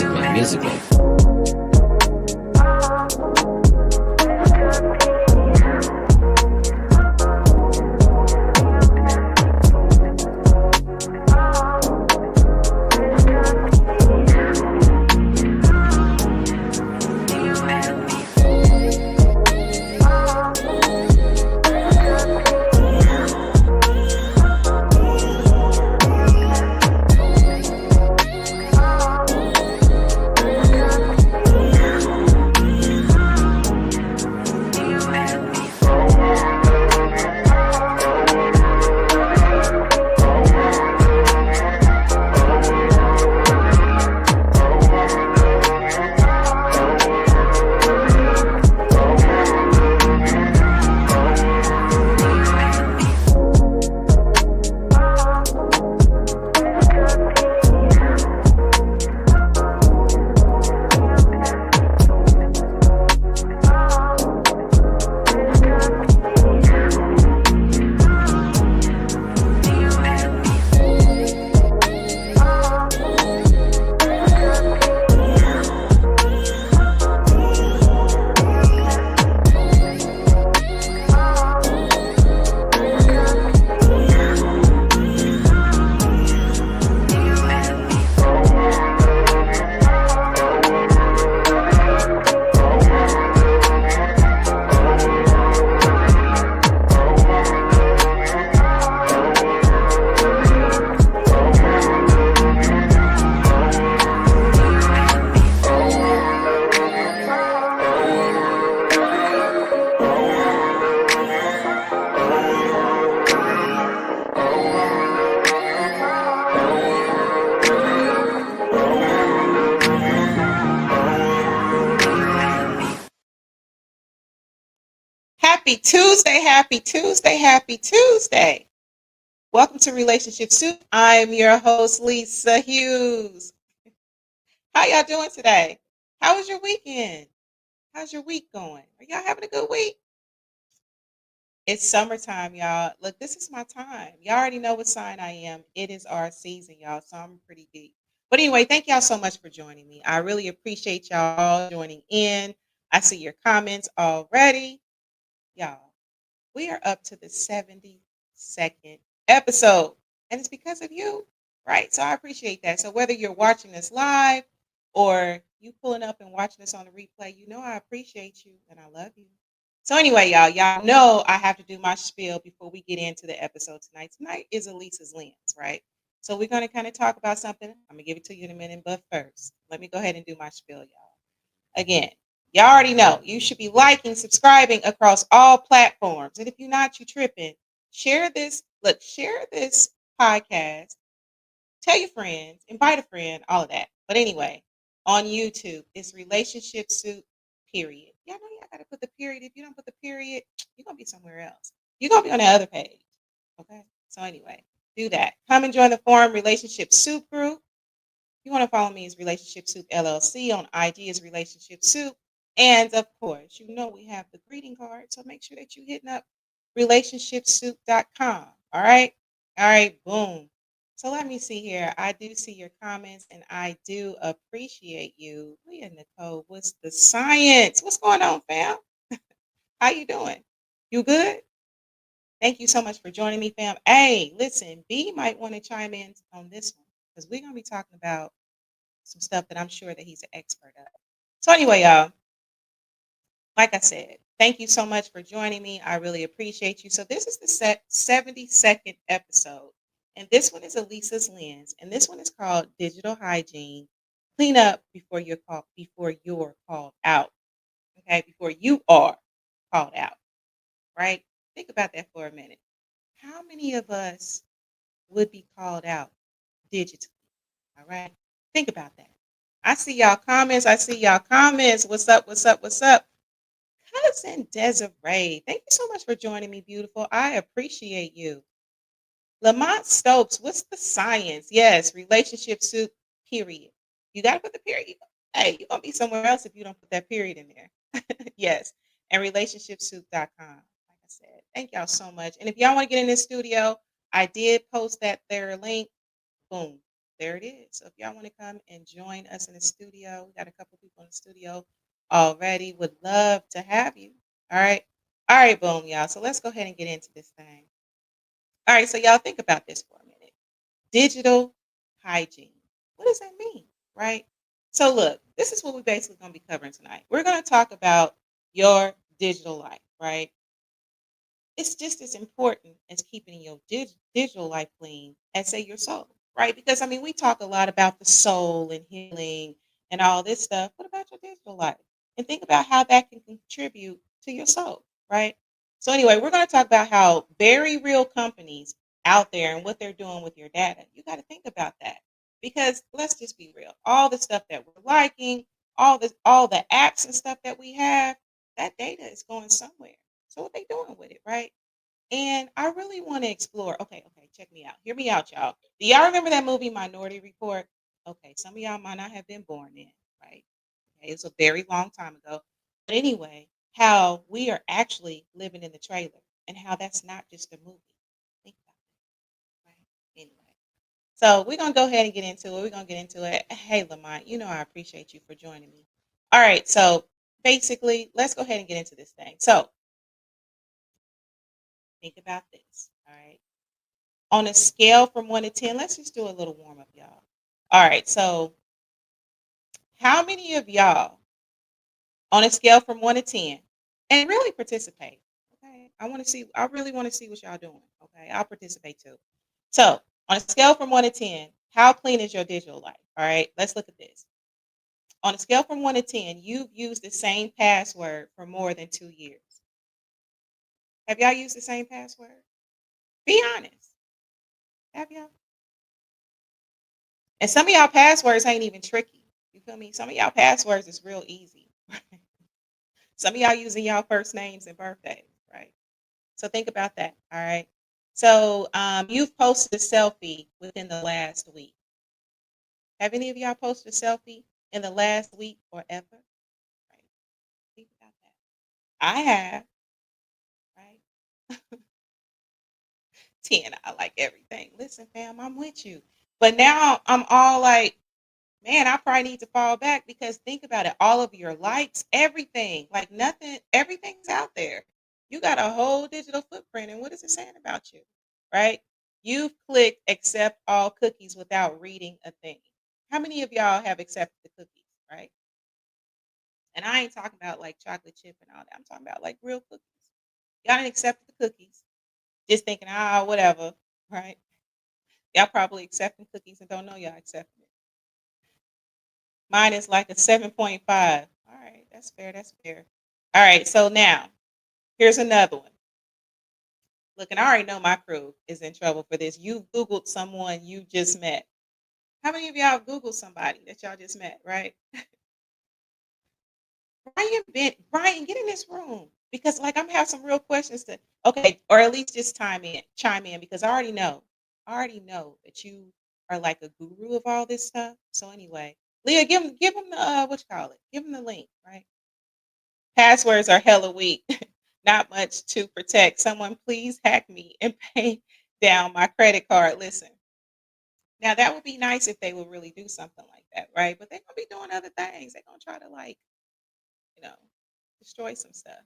musically. Happy Tuesday, happy Tuesday, happy Tuesday. Welcome to Relationship Soup. I'm your host, Lisa Hughes. How y'all doing today? How was your weekend? How's your week going? Are y'all having a good week? It's summertime, y'all. Look, this is my time. Y'all already know what sign I am. It is our season, y'all, so I'm pretty deep. But anyway, thank y'all so much for joining me. I really appreciate y'all joining in. I see your comments already. Y'all, we are up to the 72nd episode, and it's because of you, right? So I appreciate that. So whether you're watching this live or you pulling up and watching this on the replay, you know I appreciate you and I love you. So anyway, y'all know I have to do my spiel before we get into the episode tonight. Tonight is Elisa's Lens, right? So we're going to kind of talk about something. I'm going to give it to you in a minute, but first, let me go ahead and do my spiel, y'all. Again, y'all already know you should be liking, subscribing across all platforms. And if you're not, you tripping. Share this. Look, share this podcast. Tell your friends, invite a friend, all of that. But anyway, on YouTube, it's Relationship Soup, period. Y'all know y'all gotta put the period. If you don't put the period, you're gonna be somewhere else. You're gonna be on the other page. Okay. So anyway, do that. Come and join the forum Relationship Soup group. You want to follow me as Relationship Soup LLC on IG as Relationship Soup. And of course, you know we have the greeting card. So make sure that you're hitting up RelationshipSoup.com. All right. All right. Boom. So let me see here. I do see your comments and I do appreciate you. Leah Nicole, what's the science? What's going on, fam? How you doing? You good? Thank you so much for joining me, fam. Hey, listen, B might want to chime in on this one because we're going to be talking about some stuff that I'm sure that he's an expert at. So anyway, y'all, like I said, thank you so much for joining me. I really appreciate you. So this is the 72nd episode, and this one is Elisa's Lens, and this one is called Digital Hygiene. Clean up before you're called out. Okay, before you are called out. Right? Think about that for a minute. How many of us would be called out digitally? All right. Think about that. I see y'all comments. What's up? What's up? What's up? Cousin Desiree. Thank you so much for joining me, beautiful. I appreciate you. Lamont Stokes. What's the science? Yes, relationship soup, period. You got to put the period. Hey, you're going to be somewhere else if you don't put that period in there. Yes. And RelationshipSoup.com. Like I said, thank y'all so much. And if y'all want to get in this studio, I did post that there link. Boom. there it is. So if y'all want to come and join us in the studio, we got a couple people in the studio already. Would love to have you. All right. All right, boom, y'all. So let's go ahead and get into this thing. All right, so y'all think about this for a minute. Digital hygiene. What does that mean? Right? So look, this is what we're basically going to be covering tonight. We're going to talk about your digital life, right? It's just as important as keeping your digital life clean as say your soul, right? Because I mean, we talk a lot about the soul and healing and all this stuff. What about your digital life? And think about how that can contribute to your soul, right? So anyway, we're going to talk about how very real companies out there and what they're doing with your data. You got to think about that because let's just be real. All the stuff that we're liking, all the apps and stuff that we have, that data is going somewhere. So what they doing with it, right? And I really want to explore. Okay, check me out. Hear me out, y'all. Do y'all remember that movie Minority Report? Okay, some of y'all might not have been born then, right? Okay, it was a very long time ago. But anyway, how we are actually living in the trailer and how that's not just a movie. Think about it, right? Anyway, so we're gonna go ahead and get into it. We're gonna get into it. Hey, Lamont, you know I appreciate you for joining me. All right, so basically, let's go ahead and get into this thing. So think about this. All right. On a scale from 1 to 10, let's just do a little warm up, y'all. All right. So, how many of y'all on a scale from 1 to 10 and really participate? Okay. I really want to see what y'all doing. Okay. I'll participate too. So, on a scale from 1 to 10, how clean is your digital life? All right. Let's look at this. On a scale from 1 to 10, you've used the same password for more than 2 years. Have y'all used the same password? Be honest. Have y'all? And some of y'all passwords ain't even tricky. You feel me? Some of y'all passwords is real easy. Some of y'all using y'all first names and birthdays, right? So think about that. All right. So you've posted a selfie within the last week. Have any of y'all posted a selfie in the last week or ever? Right. Think about that. I have, right? 10. I like everything. Listen, fam, I'm with you. But now I'm all like, man, I probably need to fall back because think about it. All of your likes, everything, like nothing, everything's out there. You got a whole digital footprint. And what is it saying about you? Right? You've clicked accept all cookies without reading a thing. How many of y'all have accepted the cookies? Right? And I ain't talking about like chocolate chip and all that. I'm talking about like real cookies. Y'all didn't accept the cookies, just thinking, whatever. Right? Y'all probably accepting cookies and don't know y'all accepting it. Mine is like a 7.5. All right, that's fair. That's fair. All right, so now here's another one. Look, and I already know my crew is in trouble for this. You Googled someone you just met. How many of y'all have Googled somebody that y'all just met, right? Brian, get in this room. Because like I'm having some real questions to okay, or at least just chime in because I already know. I already know that you are like a guru of all this stuff. So anyway, Leah, give him the what you call it. Give him the link, right? Passwords are hella weak. Not much to protect. Someone please hack me and pay down my credit card. Listen, now that would be nice if they would really do something like that, right? But they're gonna be doing other things. They're gonna try to like, you know, destroy some stuff.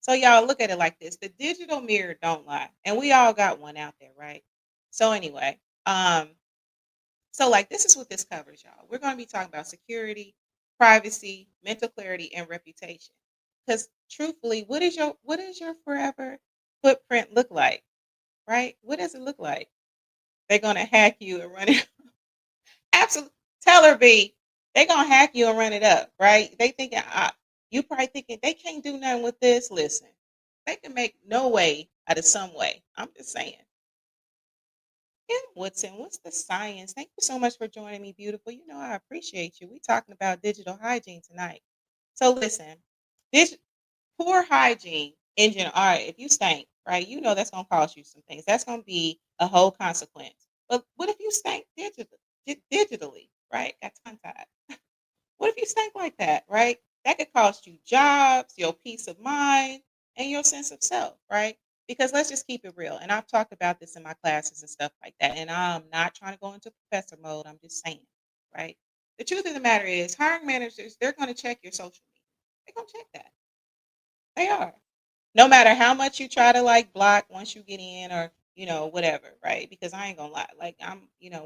So y'all look at it like this. The digital mirror don't lie. And we all got one out there, right? So anyway, so like this is what this covers, y'all. We're gonna be talking about security, privacy, mental clarity, and reputation. Because truthfully, what is your forever footprint look like? Right? What does it look like? They're gonna hack you and run it. Absolutely. Tell her B. They're gonna hack you and run it up, right? They thinking you probably thinking they can't do nothing with this. Listen, they can make no way out of some way. I'm just saying. Kim Woodson, what's the science? Thank you so much for joining me, beautiful. You know I appreciate you. We talking about digital hygiene tonight. So listen, this poor hygiene in general. All right, if you stink, right, you know that's gonna cause you some things. That's gonna be a whole consequence. But what if you stink digitally, right? Got tongue tied. What if you stink like that, right? That could cost you jobs, your peace of mind, and your sense of self, right? Because let's just keep it real. And I've talked about this in my classes and stuff like that. And I'm not trying to go into professor mode. I'm just saying, right? The truth of the matter is, hiring managers, they're going to check your social media. They're going to check that. They are. No matter how much you try to like block once you get in or, whatever, right? Because I ain't going to lie. Like,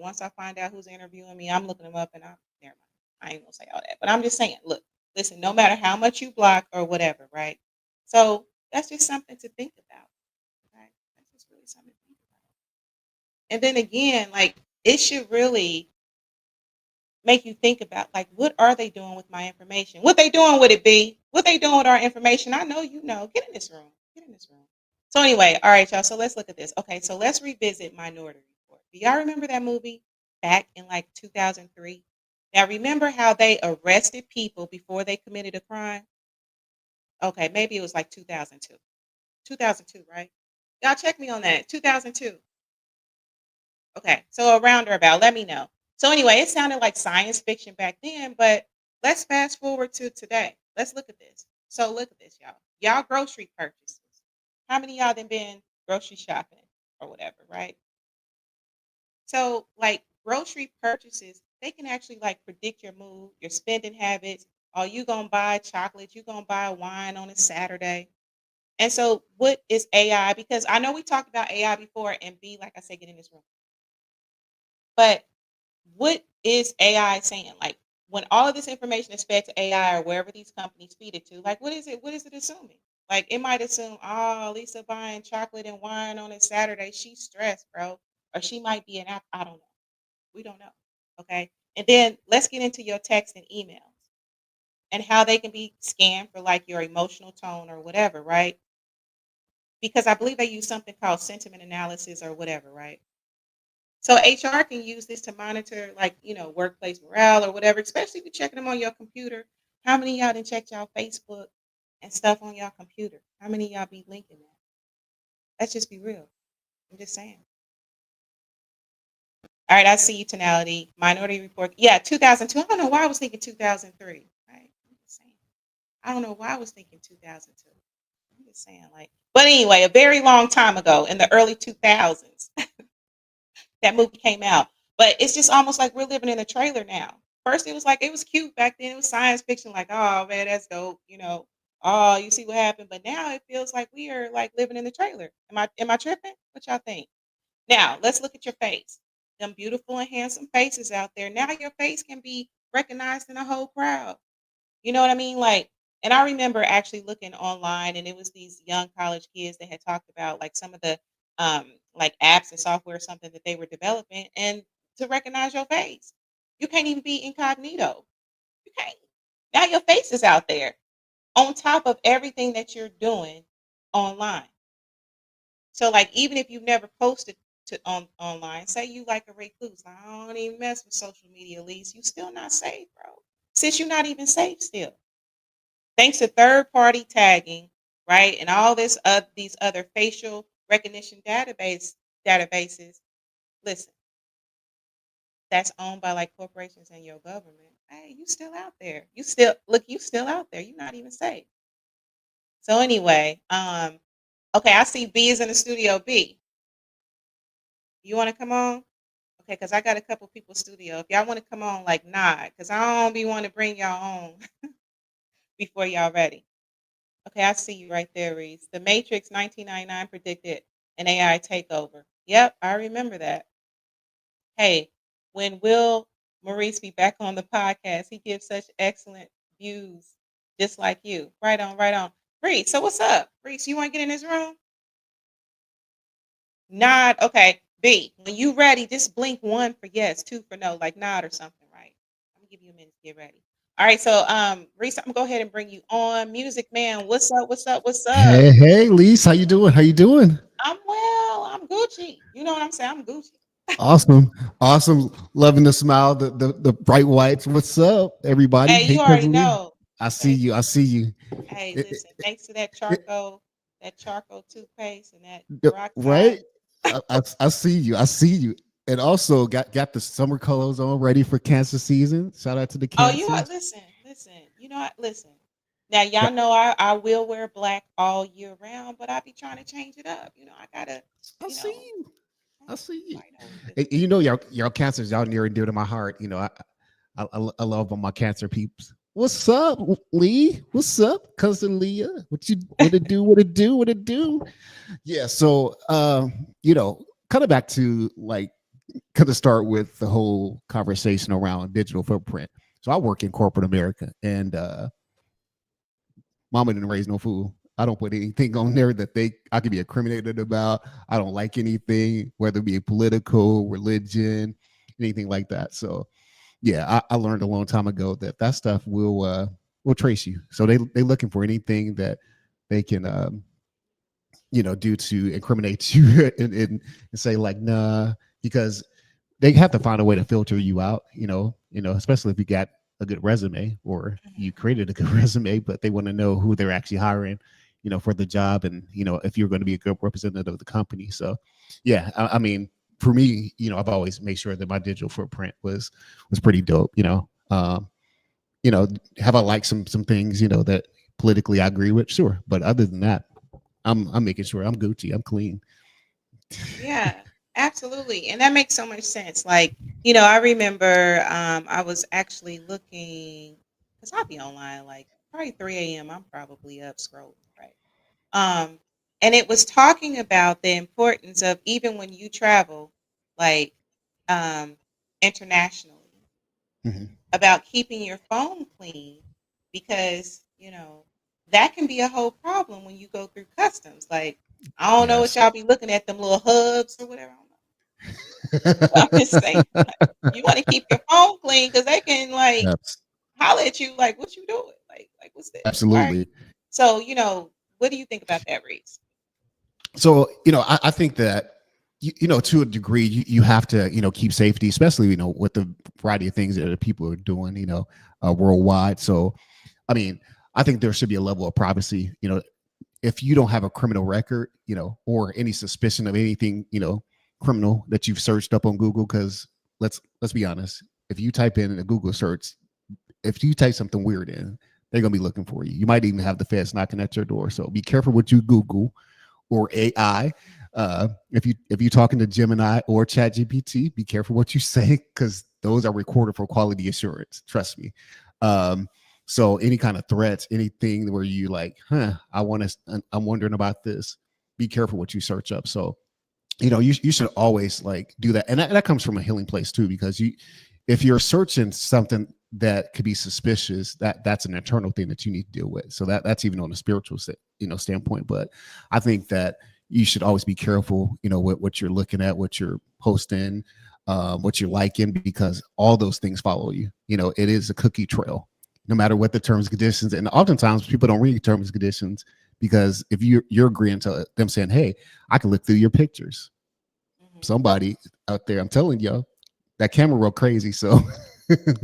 once I find out who's interviewing me, I'm looking them up and never mind. I ain't going to say all that. But I'm just saying, look, listen, no matter how much you block or whatever, right? So that's just something to think about. Right? That's just really something to think about. And then again, like it should really make you think about like what are they doing with my information? What they doing with it, B? What they doing with our information? I know you know. Get in this room. Get in this room. So anyway, all right, y'all. So let's look at this. Okay, so let's revisit Minority Report. Do y'all remember that movie back in like 2003? Now remember how they arrested people before they committed a crime? Okay, maybe it was like 2002. 2002, right? Y'all check me on that. 2002. Okay, so around or about, let me know. So anyway, it sounded like science fiction back then, but let's fast forward to today. Let's look at this. So look at this, y'all. Y'all grocery purchases. How many of y'all then been grocery shopping or whatever, right? So like grocery purchases, they can actually like predict your mood, your spending habits. Oh, you gonna buy chocolate, you gonna buy wine on a Saturday. And so what is AI? Because I know we talked about AI before and B, like I said, get in this room. But what is AI saying? Like when all of this information is fed to AI or wherever these companies feed it to, like what is it? What is it assuming? Like it might assume, oh, Lisa buying chocolate and wine on a Saturday, she's stressed, bro, or she might be an app. I don't know. We don't know. Okay, and then let's get into your text and emails and how they can be scanned for like your emotional tone or whatever, right? Because I believe they use something called sentiment analysis or whatever, right? So HR can use this to monitor, like, workplace morale or whatever, especially if you're checking them on your computer. How many of y'all done checked y'all Facebook and stuff on y'all computer? How many of y'all be linking that? Let's just be real. I'm just saying. All right, I see you, Tonality. Minority Report. Yeah, 2002. I don't know why I was thinking 2003. Right? I'm just saying. I don't know why I was thinking 2002. I'm just saying, like, but anyway, a very long time ago in the early 2000s. That movie came out. But it's just almost like we're living in a trailer now. First, it was like it was cute back then. It was science fiction, like, oh man, that's dope. Oh, you see what happened. But now it feels like we are like living in the trailer. Am I tripping? What y'all think? Now let's look at your face. Them beautiful and handsome faces out there. Now your face can be recognized in a whole crowd. You know what I mean? Like, and I remember actually looking online, and it was these young college kids that had talked about like some of the like apps and software or something that they were developing, and to recognize your face, you can't even be incognito. You can't. Now your face is out there on top of everything that you're doing online. So like even if you've never posted to on online, say you like a recluse, like, I don't even mess with social media, at least you still not safe, bro. Since you're not even safe still. Thanks to third party tagging, right, and all this these other facial recognition databases. Listen, that's owned by like corporations and your government. Hey, you still out there? You still look. You still out there? You're not even safe. So anyway, okay, I see B is in the studio. B, you want to come on? Okay, because I got a couple people studio. If y'all want to come on, like nod, because I don't be want to bring y'all on before y'all ready. Okay, I see you right there, Reese. The Matrix 1999 predicted an AI takeover. Yep, I remember that. Hey, when will Maurice be back on the podcast? He gives such excellent views, just like you. Right on, right on. Reese, so what's up? Reese, you want to get in this room? Nod. Okay. B, when you ready, just blink one for yes, two for no, like nod or something, right? I'm gonna give you a minute to get ready. All right, so Reese, I'm gonna go ahead and bring you on. Music man, what's up? What's up? What's up? Hey, Lise, how you doing? How you doing? I'm well. I'm Gucci. You know what I'm saying? I'm Gucci. Awesome, awesome. Loving the smile, the bright whites. What's up, everybody? Hey, Hey, you already Kimberly. know. I see Thanks. you. I see you. Hey, It- listen. Thanks to it- that charcoal toothpaste and that right? peroxide. I see you. I see you. And also got the summer colors on, ready for cancer season. Shout out to the Oh, you are. cancers. Listen. You know what? Listen. Now y'all know I will wear black all year round, but I be trying to change it up. I gotta, I you see know, you. I see you. white over And you know, your cancers, y'all near and dear to my heart. I love all my cancer peeps. What's up, Lee? What's up, cousin Leah? What it do? What it do? What it do? Yeah. So, kind of back to like, kind of start with the whole conversation around digital footprint. So I work in corporate America, and mama didn't raise no fool. I don't put anything on there that I could be incriminated about. I don't like anything, whether it be political, religion, anything like that. So yeah, I learned a long time ago that stuff will trace you. So they looking for anything that they can do to incriminate you and say like nah, because they have to find a way to filter you out. Especially if you got a good resume or you Mhm. created a good resume, but they want to know who they're actually hiring, for the job, and if you're going to be a good representative of the company. So, yeah, I mean, for me, I've always made sure that my digital footprint was pretty dope. You know, have I liked some things that politically I agree with? Sure, but other than that, I'm making sure I'm Gucci, I'm clean. Yeah, absolutely. And that makes so much sense. Like, I remember I was actually looking because I'll be online like probably 3 a.m. I'm probably up scrolling, right? Um, and it was talking about the importance of even when you travel, like um, internationally, Mhm. about keeping your phone clean because, that can be a whole problem when you go through customs. Like, I don't know what Yes. y'all be looking at, them little hubs or whatever. I don't know. But I'm just saying, like, you want to keep your phone clean because they can like Abs- holler at you, like, what you doing? Like what's this? Right. Absolutely. So, what do you think about that, Reese? So, I think that, to a degree, you have to, keep safety, especially, with the variety of things that the people are doing, worldwide. So, I mean, I think there should be a level of privacy, if you don't have a criminal record, or any suspicion of anything, criminal that you've searched up on Google, because let's be honest, if you type in a Google search, if you type something weird in, they're gonna be looking for you. You might even have the feds knocking at your door. So be careful what you Google or AI. If you're talking to Gemini or ChatGPT, be careful what you say because those are recorded for quality assurance. Trust me. Um, so any kind of threats, anything where you like, I'm wondering about this. Be careful what you search up. So you should always like do that, and that comes from a healing place too, because if you're searching something that could be suspicious, that's an internal thing that you need to deal with. So that's even on a spiritual standpoint. But I think that you should always be careful, what you're looking at, what you're posting, what you're liking, because all those things follow you. It is a cookie trail, no matter what the terms and conditions. And oftentimes people don't read terms and conditions, because if you're agreeing to them saying, hey, I can look through your pictures, Hmm. somebody out there, I'm telling y'all, that camera roll crazy. So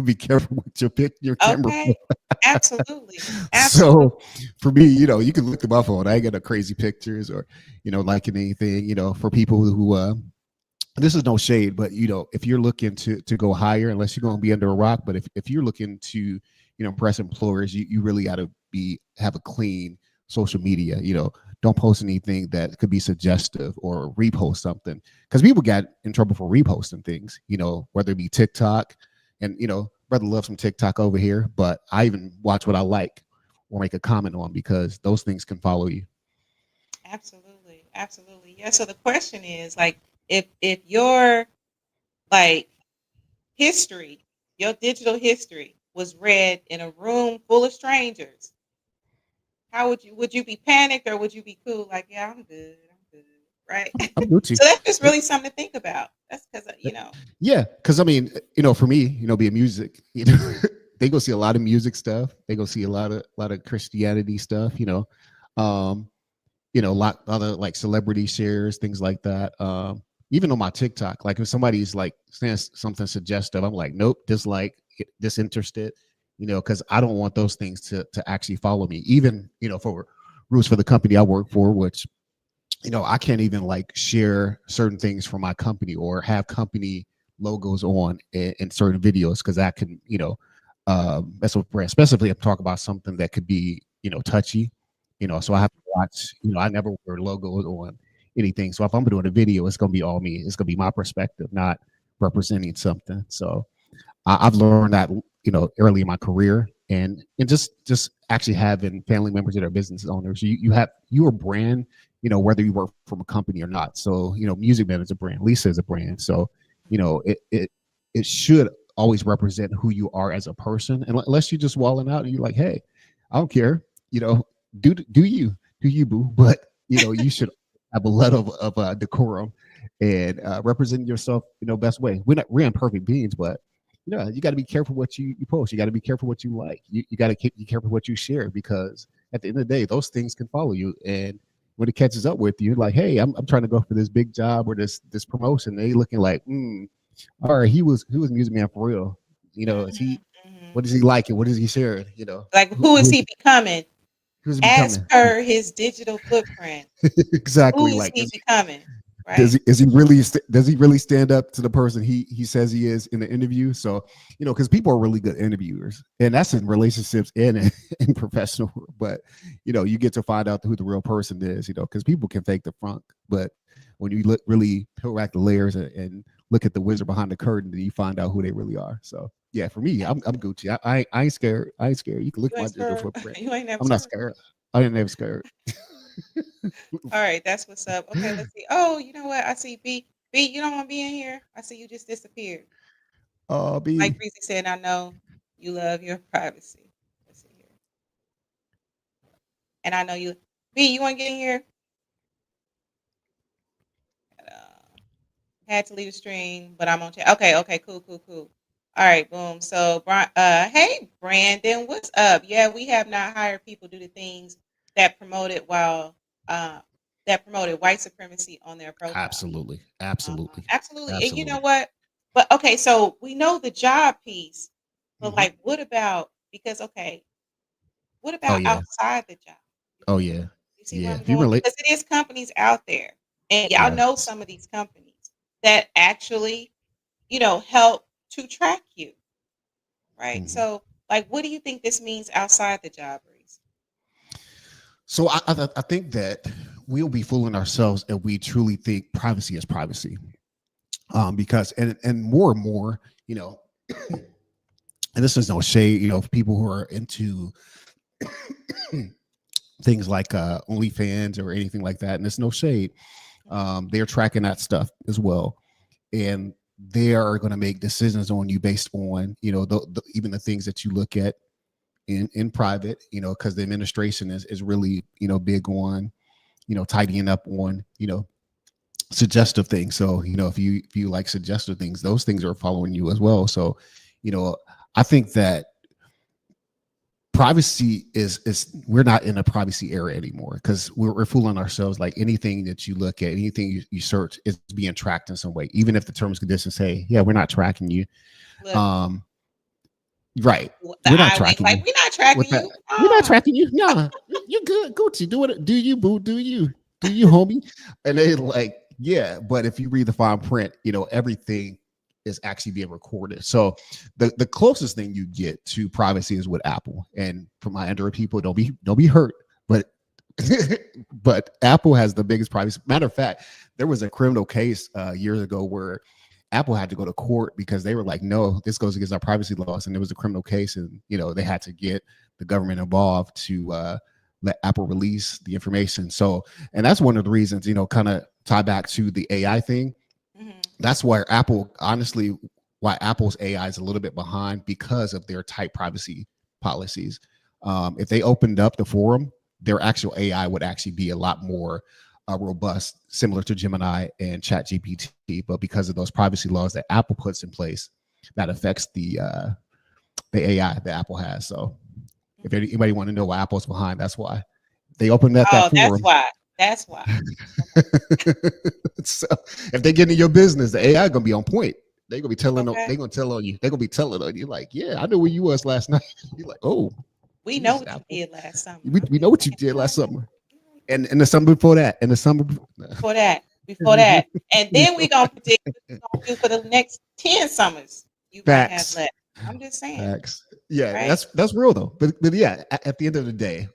be careful with your camera. Okay. Absolutely. Absolutely. So for me, you can look at my phone. I ain't got no crazy pictures or, liking anything, for people who, this is no shade, but if you're looking to go higher, unless you're going to be under a rock, but if you're looking to, impress employers, you really got to have a clean social media. Don't post anything that could be suggestive or repost something, because people got in trouble for reposting things, whether it be TikTok, and brother loves some TikTok over here, but I even watch what I like or make a comment on, because those things can follow you. Absolutely. Absolutely. Yeah. So the question is like, if your like history, your digital history was read in a room full of strangers, how would you be panicked or would you be cool? Like, yeah, I'm good. I'm good. Right. I'm Gucci. So that's just really something to think about. That's because, Yeah, because I mean, for me, being music, they go see a lot of music stuff. They go see a lot of Christianity stuff. Um, a lot other like celebrity shares, things like that. Even on my TikTok, like if somebody's like saying something suggestive, I'm like, nope, dislike, disinterested. Because I don't want those things to actually follow me. Even for rules for the company I work for, which I can't even like share certain things from my company or have company logos on in certain videos, because that can, that's what brand, especially if I talk about something that could be touchy, so I have to watch, I never wear logos on anything. So if I'm doing a video, it's going to be all me. It's going to be my perspective, not representing something. So I've learned that, early in my career, and just actually having family members that are business owners. You have your brand, whether you work from a company or not. So, Music Man is a brand, Lisa is a brand. So, it should always represent who you are as a person. And unless you're just walling out and you're like, hey, I don't care, do you boo, but you should have a lot of decorum and represent yourself, best way. We're not perfect beings, but you got to be careful what you post. You got to be careful what you like. You got to be careful what you share, because at the end of the day, those things can follow you. And when it catches up with you, like, hey, I'm trying to go for this big job or this promotion, they looking like, all right, he was Music Man for real. Is he? Mhm. What does he like and what is he sharing? Like, who is he becoming Who's he as becoming? per his digital footprint? Who Exactly. is Like, he becoming? does Right? he really stand up to the person he says he is in the interview? So because people are really good interviewers, and that's in relationships and in professional, but you get to find out who the real person is, because people can fake the front, but when you really peel back the layers and look at the wizard behind the curtain, then you find out who they really are. So yeah, for me, I'm Gucci. I ain't scared. You can look You at my ain't digital scared. footprint. You ain't never I'm not scared. scared. I ain't never scared. All right, that's what's up. Okay, let's see. Oh, you know what? I see B. B, you don't want to be in here. I see you just disappeared. Like B. Breezy said, I know you love your privacy. Let's see here. And I know you. B, you want to get in here? Had to leave the stream, but I'm on chat. Okay, okay, cool, cool, cool. All right, boom. So, hey, Brandon, what's up? Yeah, we have not hired people due to things that promoted while uh, that promoted white supremacy on their profile. Absolutely. Absolutely. Absolutely, and you know Absolutely. what? But okay, so we know the job piece, but Hmm. like, what about because okay, what Oh about yeah. outside the job? Oh yeah. You see where Yeah. I'm If you going? relate, Because it is companies out there, and y'all yeah. know some of these companies that actually, help to track you, right? Hmm. So, like, what do you think this means outside the job, Reese? So I think that we'll be fooling ourselves if we truly think privacy is privacy. Because and more, and this is no shade, people who are into things like OnlyFans or anything like that, and it's no shade. They're tracking that stuff as well, and they are going to make decisions on you based on even the things that you look at in private, because the administration is really big on tidying up on suggestive things. So if you like suggestive things, those things are following you as well. So you know I think that privacy is we're not in a privacy era anymore, because we're fooling ourselves. Like, anything that you look at, anything you search is being tracked in some way, even if the terms and conditions say, yeah, we're not tracking you. Look, um right, the we're not eye wink, tracking like you we're not with tracking that. you. We're not Oh, tracking you. Nah, you're good, Gucci. Do you, boo? Do you, homie? And they like, yeah, but if you read the fine print, everything is actually being recorded. So the closest thing you get to privacy is with Apple. And for my Android people, don't be hurt, but but Apple has the biggest privacy. Matter of fact, there was a criminal case years ago where Apple had to go to court because they were like, no, this goes against our privacy laws. And there was a criminal case, and they had to get the government involved to let Apple release the information. So, and that's one of the reasons, kind of tie back to the AI thing. mhm. That's why Apple, honestly, why Apple's AI is a little bit behind, because of their tight privacy policies. If they opened up the forum, their actual AI would actually be a lot more robust, similar to Gemini and Chat GPT. But because of those privacy laws that Apple puts in place, that affects the AI that Apple has. So if anybody want to know why Apple's behind, that's why they opened up that Oh, that's forum. why. That's why. So if they get in your business, the AI gonna be on point. They're gonna be telling them, Okay. they're gonna tell on you. They're gonna be telling on you, like, yeah, I know where you was last night. You're like, oh, We know Jesus, what you Apple. did last summer. We Okay. know what you did last summer. And the summer before that. And the summer Before that. Before that. And then we gonna predict what you're gonna do for the next 10 summers you might have facts. left. I'm just saying, Facts. Yeah, right? that's real though. But yeah, at the end of the day,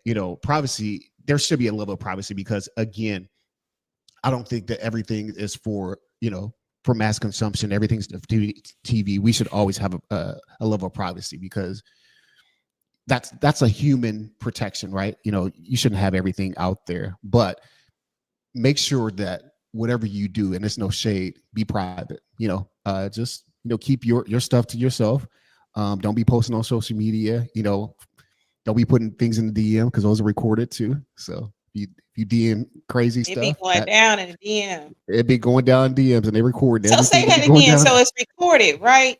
privacy. There should be a level of privacy because again, I don't think that everything is for mass consumption. Everything's for TV. We should always have a level of privacy because that's a human protection, right? You shouldn't have everything out there, but make sure that whatever you do, and there's no shade, be private. Just keep your stuff to yourself. Don't be posting on social media. Don't be putting things in the DM because those are recorded too. So if you DM crazy It be stuff, going that down in the DM. it be going down DMs and they record So everything say that be that going again. down. So it's recorded, right?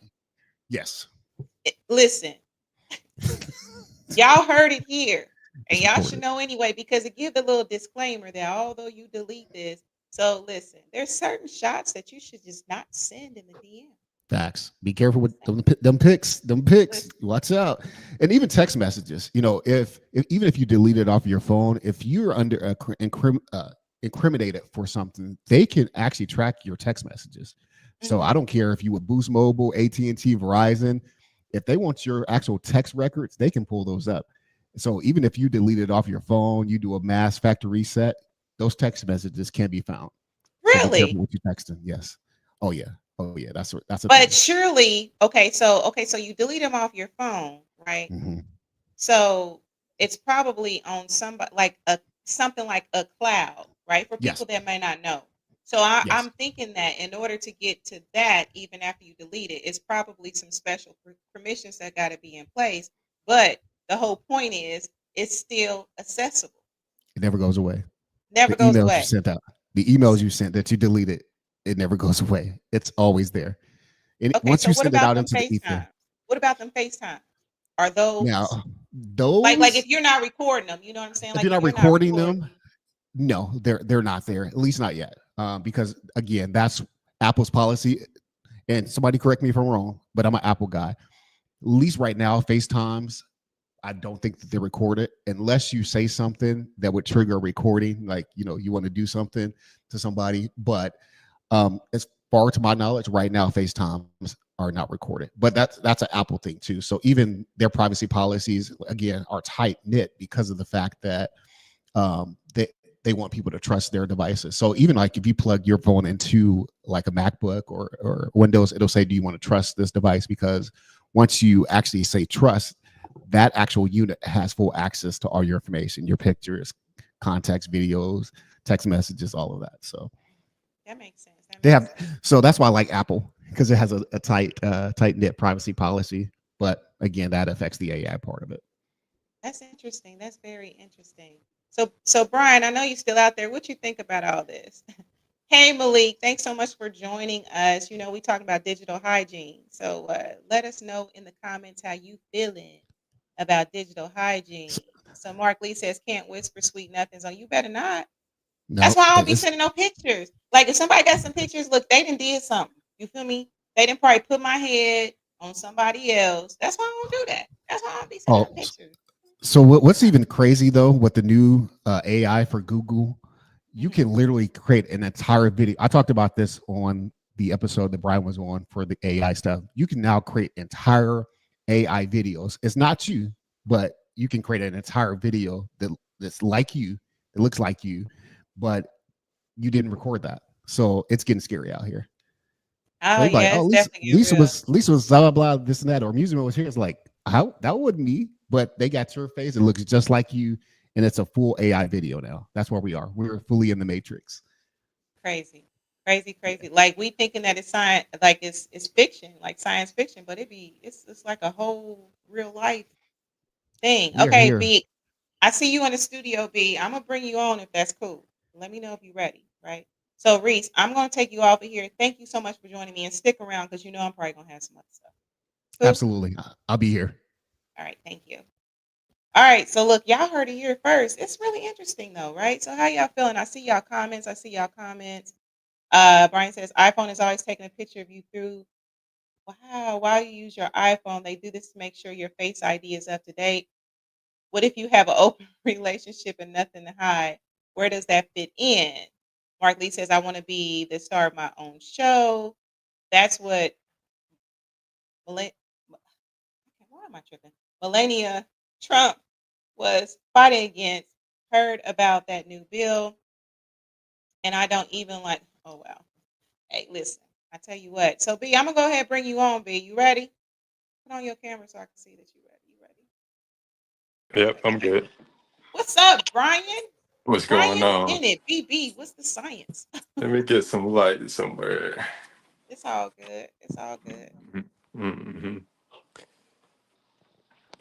Yes, Listen, y'all heard it here. And it's y'all should recorded. know anyway, because it give the little disclaimer that although you delete this, so listen, there's certain shots that you should just not send in the DM. Facts. Be careful with them pics. Them pics. Listen, Watch out. And even text messages. If even if you delete it off your phone, if you're under incriminated for something, they can actually track your text messages. So I mhm. don't care if you would Boost Mobile, AT&T, Verizon. If they want your actual text records, they can pull those up. So even if you delete it off your phone, you do a mass factory reset, those text messages can be found. So be careful Really? what you're texting. Yes. Oh yeah. Oh yeah. That's a But thing. surely, okay, so you delete them off your phone, right? Hmm. So it's probably on somebody like a something like a cloud, right? For Yes. people that may not know. So Yes. I'm thinking that in order to get to that, even after you delete it, it's probably some special permissions that got to be in place. But the whole point is, it's still accessible. It never goes away. The Never goes emails you away. sent out, the emails you sent that you deleted, it never goes away. It's always there. And Okay, once so you what send it about out them into the ether, FaceTime? What about them FaceTime? Are those now like those, if you're not recording them, you know what I'm saying? if Like you're if not you're not recording recording. them, no, they're not there. At least not yet. Because again, that's Apple's policy. And somebody correct me if I'm wrong, but I'm an Apple guy. At least right now, FaceTimes, I don't think that they're recorded unless you say something that would trigger a recording, like you want to do something to somebody. But as far to my knowledge, right now, FaceTimes are not recorded. But that's an Apple thing too. So even their privacy policies, again, are tight knit because of the fact that they want people to trust their devices. So even like if you plug your phone into like a MacBook or Windows, it'll say, "Do you want to trust this device?" Because once you actually say trust, that actual unit has full access to all your information, your pictures, contacts, videos, text messages, all of that. So That makes sense. That they makes have, sense. so that's why I like Apple because it has a tight knit privacy policy. But again, that affects the AI part of it. That's interesting. That's very interesting. So Brian, I know you're still out there. What you think about all this? Hey Malik, thanks so much for joining us. We talking about digital hygiene. So let us know in the comments how you feeling about digital So, hygiene. So Mark Lee says can't whisper sweet nothings on you. Better not. That's no, why I don't be it's sending no pictures. Like if somebody got some pictures, look, they done did something. You feel me? They didn't probably put my head on somebody else. That's why I don't do that. That's why I don't be sending no oh, pictures. so what's even crazy though with the new AI for Google, you Mhm. can literally create an entire video. I talked about this on the episode that Brian was on for the AI stuff. You can now create entire AI videos. It's not you, but you can create an entire video that's like you, it looks like you, but you didn't record that. So it's getting scary out here. So Oh you'd be like, yeah, oh, it's Lisa, definitely Lisa real. was Lisa was blah blah blah this and that, or Amusement was here. It's like, how that wasn't me, but they got your face. It looks just like you, and it's a full AI video now. That's where we are. We're fully in the matrix. Crazy. Crazy, Yeah, crazy. Like we thinking that it's science like it's fiction, like science fiction, but it's like a whole real life thing. we are Okay, here. B, I see you in the studio, B. I'm gonna bring you on if that's cool. Let me know if you're ready, right? So Reese, I'm gonna take you off of here. Thank you so much for joining me and stick around because I'm probably gonna have some other stuff. Cool? Absolutely, I'll be here. All right, thank you. All right, so look, y'all heard it here first. It's really interesting though, right? So how y'all feeling? I see y'all comments. I see y'all comments. Brian says iPhone is always taking a picture of you through. Wow, while you use your iPhone, they do this to make sure your Face ID is up to date. What if you have an open relationship and nothing to hide? Where does that fit in? Mark Lee says, I want to be the star of my own show. That's what am I tripping? Melania Trump was fighting against, heard about that new bill, and I don't even like. Oh wow. Hey, listen. I tell you what. So B, I'm gonna go ahead and bring you on. B, you ready? Put on your camera so I can see that you ready. You ready? Yep, Okay. I'm good. What's up, Brian? What's going Brian on? Bennett, BB. What's the science? Let me get some light somewhere. It's all good. It's all good. Mm-hmm. Okay.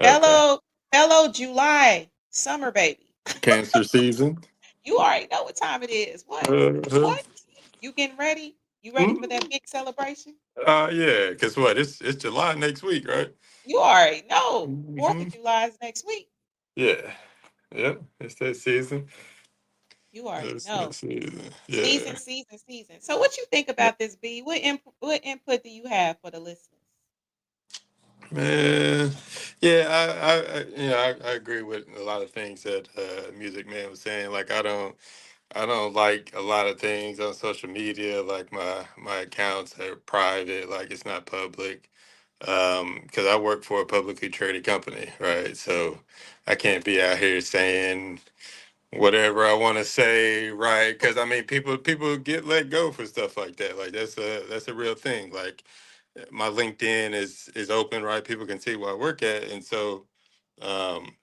Fellow, fellow July summer baby. Cancer season. You already know what time it is. What? Uh-huh. What? You getting ready? You ready for that Mm. big celebration? Yeah. Guess what? It's July next week, right? You already know. 4th Hmm. of July is next week. Yeah. Yep. It's that season. You already It's that know. season. Season, Yeah. season, season. So what you think about this, B? What input do you have for the listeners? Man, yeah, I agree with a lot of things that Music Man was saying. Like, I don't like a lot of things on social media. Like my accounts are private, like it's not public. Because I work for a publicly traded company, right? So I can't be out here saying whatever I want to say, right? Because I mean, people get let go for stuff like that. Like that's a real thing. Like my LinkedIn is open, right? People can see where I work at, and so um,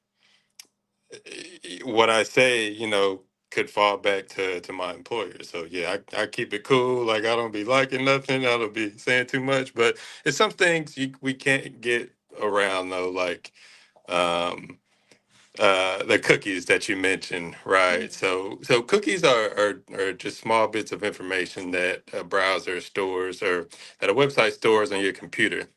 what I say, could fall back to my employer. So yeah, I keep it cool. Like I don't be liking nothing. I don't be saying too much. But it's some things we can't get around though, like um, the cookies that you mentioned, right? Mm. So cookies are just small bits of information that a browser stores or that a website stores on your computer,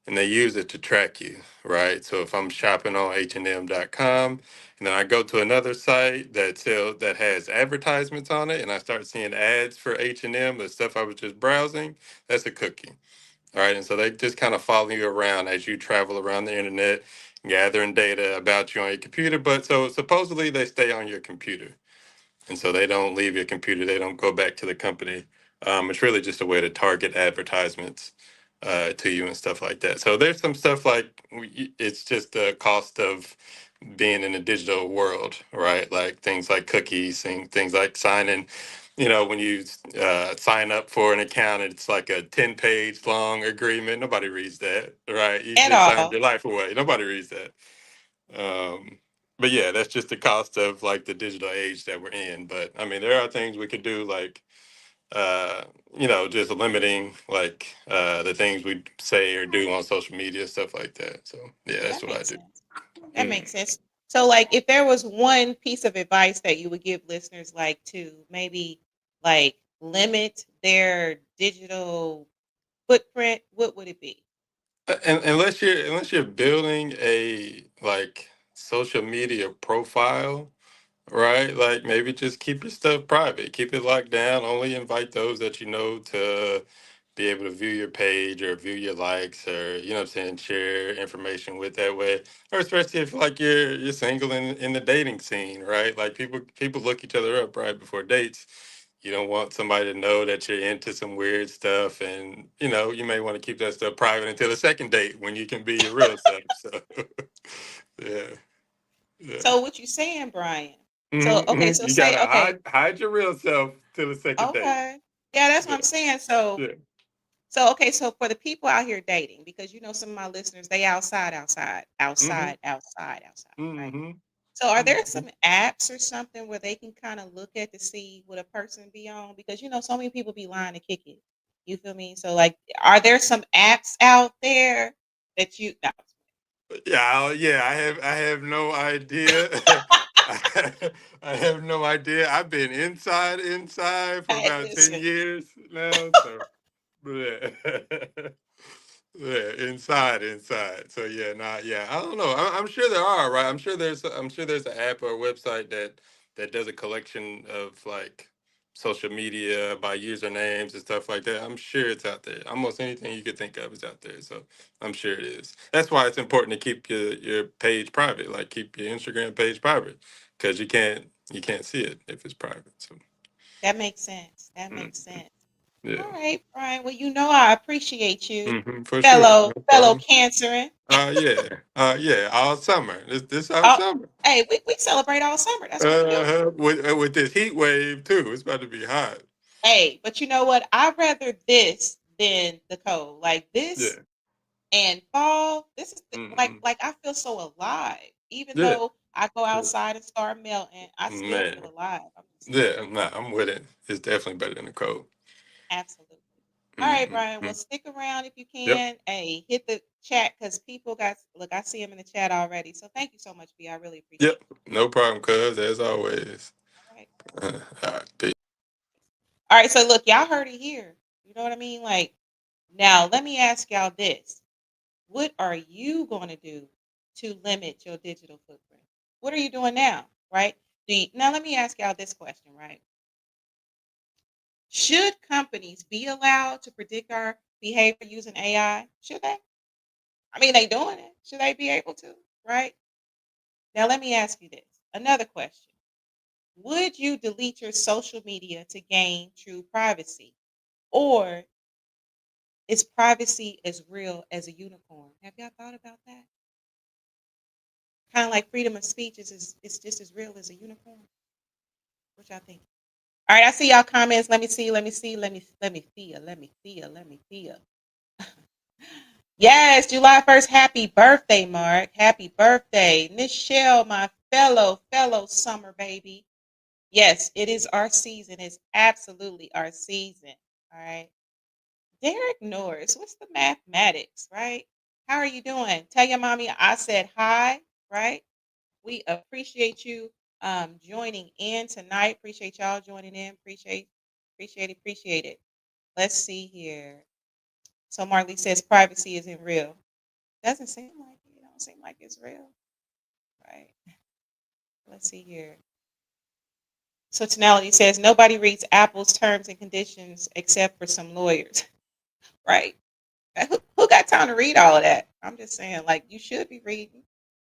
and they use it to track you, right? So if I'm shopping on H&M.com and then I go to another site that has advertisements on it and I start seeing ads for H&M, the stuff I was just browsing, that's a cookie. All right. And so they just kind of follow you around as you travel around the internet, gathering data about you on your computer. But so supposedly they stay on your computer. And so they don't leave your computer. They don't go back to the company. It's really just a way to target advertisements to you and stuff like that. So there's some stuff like it's just the cost of being in a digital world, right? Like things like cookies and things like signing. When you sign up for an account, it's like a 10-page long agreement. Nobody reads that, right? You At just signed all. your life away. Nobody reads that. But yeah, that's just the cost of like the digital age that we're in. But I mean, there are things we could do, like uh, just limiting like the things we say or do on social media, stuff like that. So yeah, that's That what I makes do. sense. That Mm. makes sense. So, like, if there was one piece of advice that you would give listeners, like, to maybe like limit their digital footprint, what would it be? And unless you're building a like social media profile, right? Like maybe just keep your stuff private, keep it locked down. Only invite those that you know to be able to view your page or view your likes or what I'm saying, share information with that way. Or especially if like you're single in the dating scene, right? Like people look each other up right before dates. You don't want somebody to know that you're into some weird stuff, and you may want to keep that stuff private until the second date when you can be your real self. So yeah, yeah. So, what you saying, Brian? So, okay, Hmm. so You say, gotta okay, hide your real self till the second date. okay, yeah, that's what Yeah, I'm saying. So, yeah. okay, so for the people out here dating, because some of my listeners, they Hmm. outside, right? Hmm. So are there Hmm. some apps or something where they can kind of look at to see what a person be on? Because so many people be lying to kick it. You feel me? So like, are there some apps out there that you? No. Yeah. I have no idea. I have no idea. I've been inside for Hey, about 10 listen. years now. So yeah. Yeah, inside. So yeah, yeah. I don't know. I'm sure there are, right? I'm sure there's an app or a website that does a collection of like social media by usernames and stuff like that. I'm sure it's out there. Almost anything you could think of is out there. So I'm sure it is. That's why it's important to keep your page private. Like keep your Instagram page private because you can't see it if it's private. So That makes sense. That mm, makes sense. yeah. All right, Brian. Well, I appreciate you, For sure. No fellow problem. Cancerin. Yeah, all summer. This our Oh, summer. hey, we celebrate all summer. That's what we do. With this heat wave too, it's about to be hot. Hey, but you know what? I'd rather this than the cold. Like this Yeah. and fall. This is Hmm. like I feel so alive. Even Yeah. though I go outside and start melting, I still feel Man. alive. I'm just saying. Yeah, nah, I'm with it. It's definitely better than the cold. Absolutely. All right, Brian. Hmm. Well, stick around if you Yep. can. Hey, hit the chat because people got look. I see them in the chat already. So thank you so much, B. I really appreciate Yep. it. No problem, cuz, as always. All right. All right. Peace. All right. So look, y'all heard it here. You know what I mean? Like now, let me ask y'all this: what are you going to do to limit your digital footprint? What are you doing now? Right? Now, let me ask y'all this question. Right? Should companies be allowed to predict our behavior using AI? Should they? I mean, they doing it. Should they be able to? Right? Now, let me ask you this. Another question. Would you delete your social media to gain true privacy? Or is privacy as real as a unicorn? Have y'all thought about that? Kind of like freedom of speech is just as real as a unicorn. What y'all think? All right, I see y'all comments. Let me see. Let me feel. Yes, July 1st. Happy birthday, Mark. Happy birthday. Nichelle, my fellow summer baby. Yes, it is our season. It's absolutely our season. All right. Derek Norris, what's the mathematics, right? How are you doing? Tell your mommy I said hi, right? We appreciate you joining in tonight. Appreciate y'all joining in. Appreciate it. Let's see here. So Marley says privacy isn't real. Doesn't seem like it. Don't seem like it's real, right? Let's see here. So Tonality says nobody reads Apple's terms and conditions except for some lawyers, right? Who got time to read all of that? I'm just saying, like, you should be reading.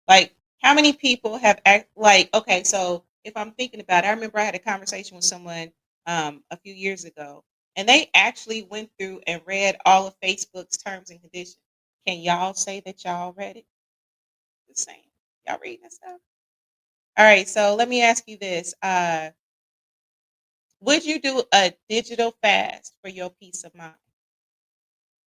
Like, how many people have like? Okay, so if I'm thinking about it, I remember I had a conversation with someone a few years ago, and they actually went through and read all of Facebook's terms and conditions. Can y'all say that y'all read it? Just saying, y'all reading that stuff. All right, so let me ask you this: would you do a digital fast for your peace of mind?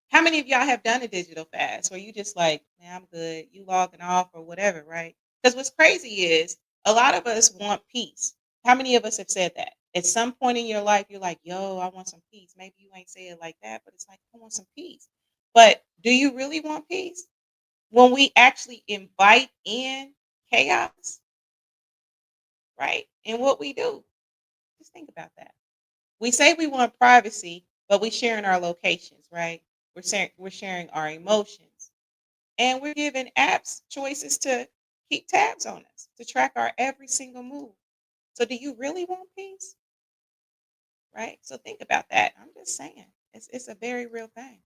How many of y'all have done a digital fast where you just like, man, I'm good, you logging off or whatever, right? Because what's crazy is a lot of us want peace. How many of us have said that? At some point in your life, you're like, yo, I want some peace. Maybe you ain't say it like that, but it's like, I want some peace. But do you really want peace? When we actually invite in chaos, right? And what we do, just think about that. We say we want privacy, but we sharing our locations, right? We're sharing our emotions. And we're giving apps choices to keep tabs on us, to track our every single move. So do you really want peace? Right? So think about that. I'm just saying. It's a very real thing.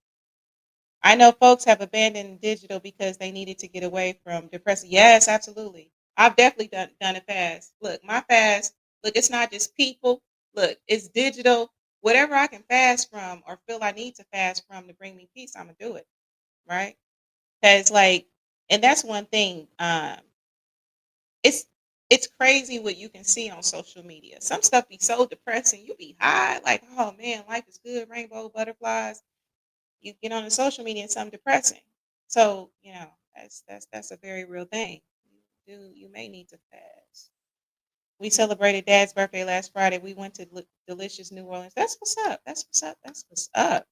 I know folks have abandoned digital because they needed to get away from depressing. Yes, absolutely. I've definitely done a fast. Look, my fast, look, it's not just people. Look, it's digital. Whatever I can fast from or feel I need to fast from to bring me peace, I'm gonna do it. Right? Because like, and that's one thing. It's it's crazy what you can see on social media. Some stuff be so depressing. You be high, like, oh man, life is good, rainbow butterflies. You get on the social media and something depressing. So, that's a very real thing. You may need to fast. We celebrated Dad's birthday last Friday. We went to delicious New Orleans. That's what's up. That's what's up. That's what's up.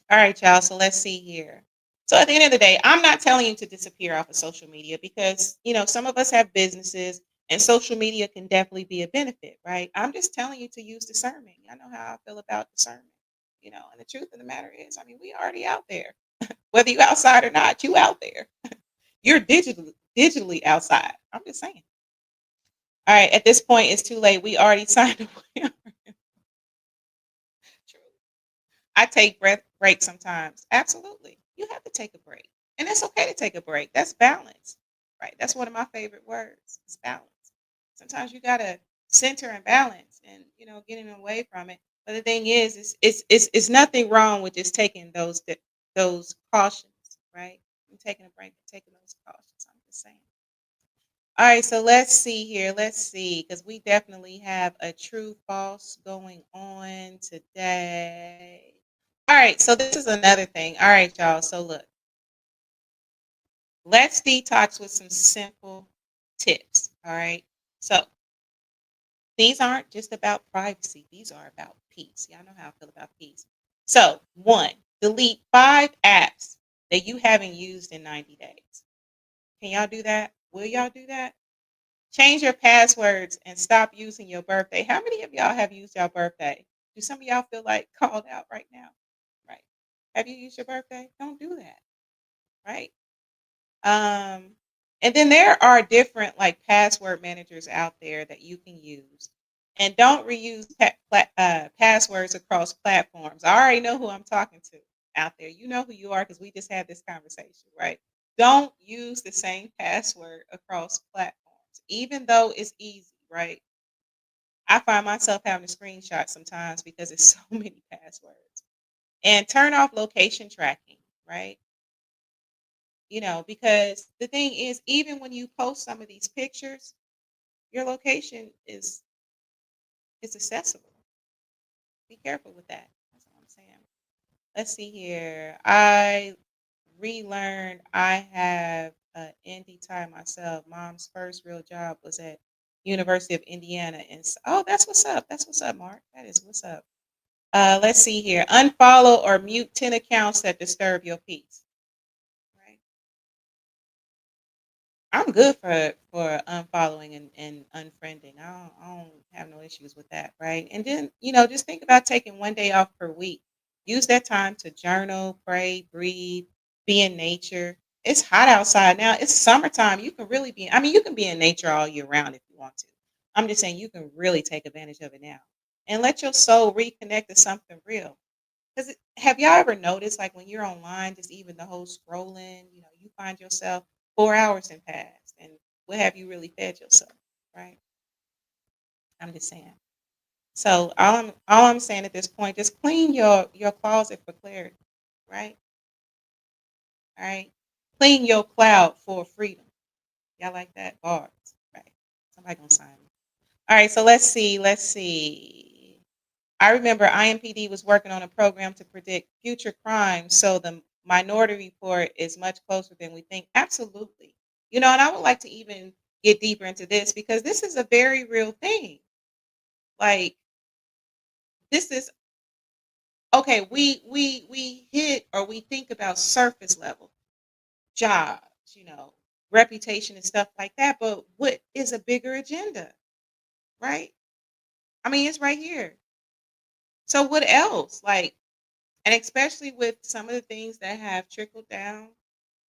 All right, y'all. So let's see here. So at the end of the day, I'm not telling you to disappear off of social media because, some of us have businesses and social media can definitely be a benefit, right? I'm just telling you to use discernment. I know how I feel about discernment, and the truth of the matter is, I mean, we already out there. Whether you outside or not, you out there. You're digitally outside. I'm just saying. All right, at this point, it's too late. We already signed away. True. I take breath breaks sometimes. Absolutely. You have to take a break. And it's okay to take a break. That's balance. Right? That's one of my favorite words. It's balance. Sometimes you gotta center and balance and getting away from it. But the thing is it's nothing wrong with just taking those cautions, right? I'm taking a break and taking those cautions. I'm just saying. All right, so let's see here. Let's see, because we definitely have a true false going on today. All right, so this is another thing. All right, y'all. So look, let's detox with some simple tips. All right. So these aren't just about privacy, these are about peace. Y'all know how I feel about peace. So, one, delete 5 apps that you haven't used in 90 days. Can y'all do that? Will y'all do that? Change your passwords and stop using your birthday. How many of y'all have used your birthday? Do some of y'all feel like called out right now? Right. Have you used your birthday? Don't do that. Right. Um, and then there are different like password managers out there that you can use. And don't reuse passwords across platforms. I already know who I'm talking to out there. You know who you are because we just had this conversation, right? Don't use the same password across platforms, even though it's easy, right? I find myself having to screenshot sometimes because it's so many passwords. And turn off location tracking, right? Because the thing is, even when you post some of these pictures, your location is accessible. Be careful with that. That's all I'm saying. Let's see here. I relearned I have an indie tie myself. Mom's first real job was at University of Indiana. And oh, that's what's up. That's what's up, Mark. That is what's up. Let's see here. Unfollow or mute 10 accounts that disturb your peace. Right. I'm good for unfollowing and unfriending. I don't have no issues with that, right? And then just think about taking one day off per week. Use that time to journal, pray, breathe, be in nature. It's hot outside now. It's summertime. You can really be. I mean, you can be in nature all year round if you want to. I'm just saying you can really take advantage of it now and let your soul reconnect to something real. Because have y'all ever noticed, like when you're online, just even the whole scrolling, you find yourself 4 hours in past, and what have you really fed yourself, right? I'm just saying. So all I'm saying at this point, just clean your closet for clarity, right? All right. Clean your cloud for freedom. Y'all like that? Bars, right? Somebody gonna sign me. All right. So let's see. Let's see. I remember IMPD was working on a program to predict future crimes, so the Minority Report is much closer than we think. Absolutely. And I would like to even get deeper into this because this is a very real thing. Like this is okay. We hit or we think about surface level jobs, reputation and stuff like that. But what is a bigger agenda, right? I mean, it's right here. So what else? Like, and especially with some of the things that have trickled down,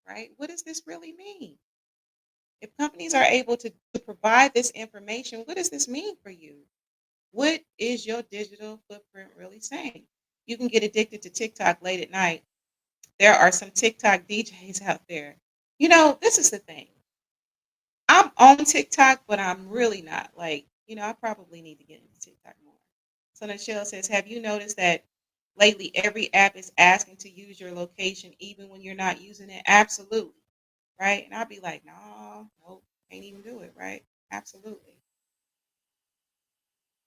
right? What does this really mean? If companies are able to provide this information, what does this mean for you? What is your digital footprint really saying? You can get addicted to TikTok late at night. There are some TikTok DJs out there. This is the thing. I'm on TikTok, but I'm really not. Like, I probably need to get into TikTok more. So Michelle says, have you noticed that lately every app is asking to use your location even when you're not using it? Absolutely. Right. And I'll be like, no, nope, can't even do it. Right. Absolutely.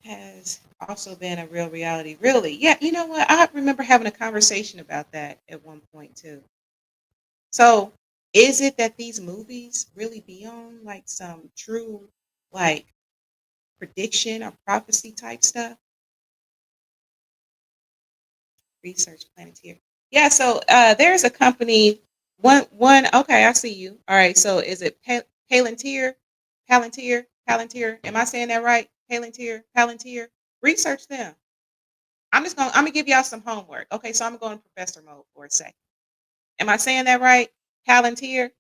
Has also been a real reality. Really. Yeah. You know what? I remember having a conversation about that at one point too. So is it that these movies really be on like some true like prediction or prophecy type stuff? Research Planeteer. Yeah, so there's a company. One. Okay, I see you. All right. So is it Palantir? Palantir? Palantir? Am I saying that right? Palantir? Palantir? Research them. I'm gonna give y'all some homework. Okay, so I'm going professor mode for a second. Am I saying that right? Palantir?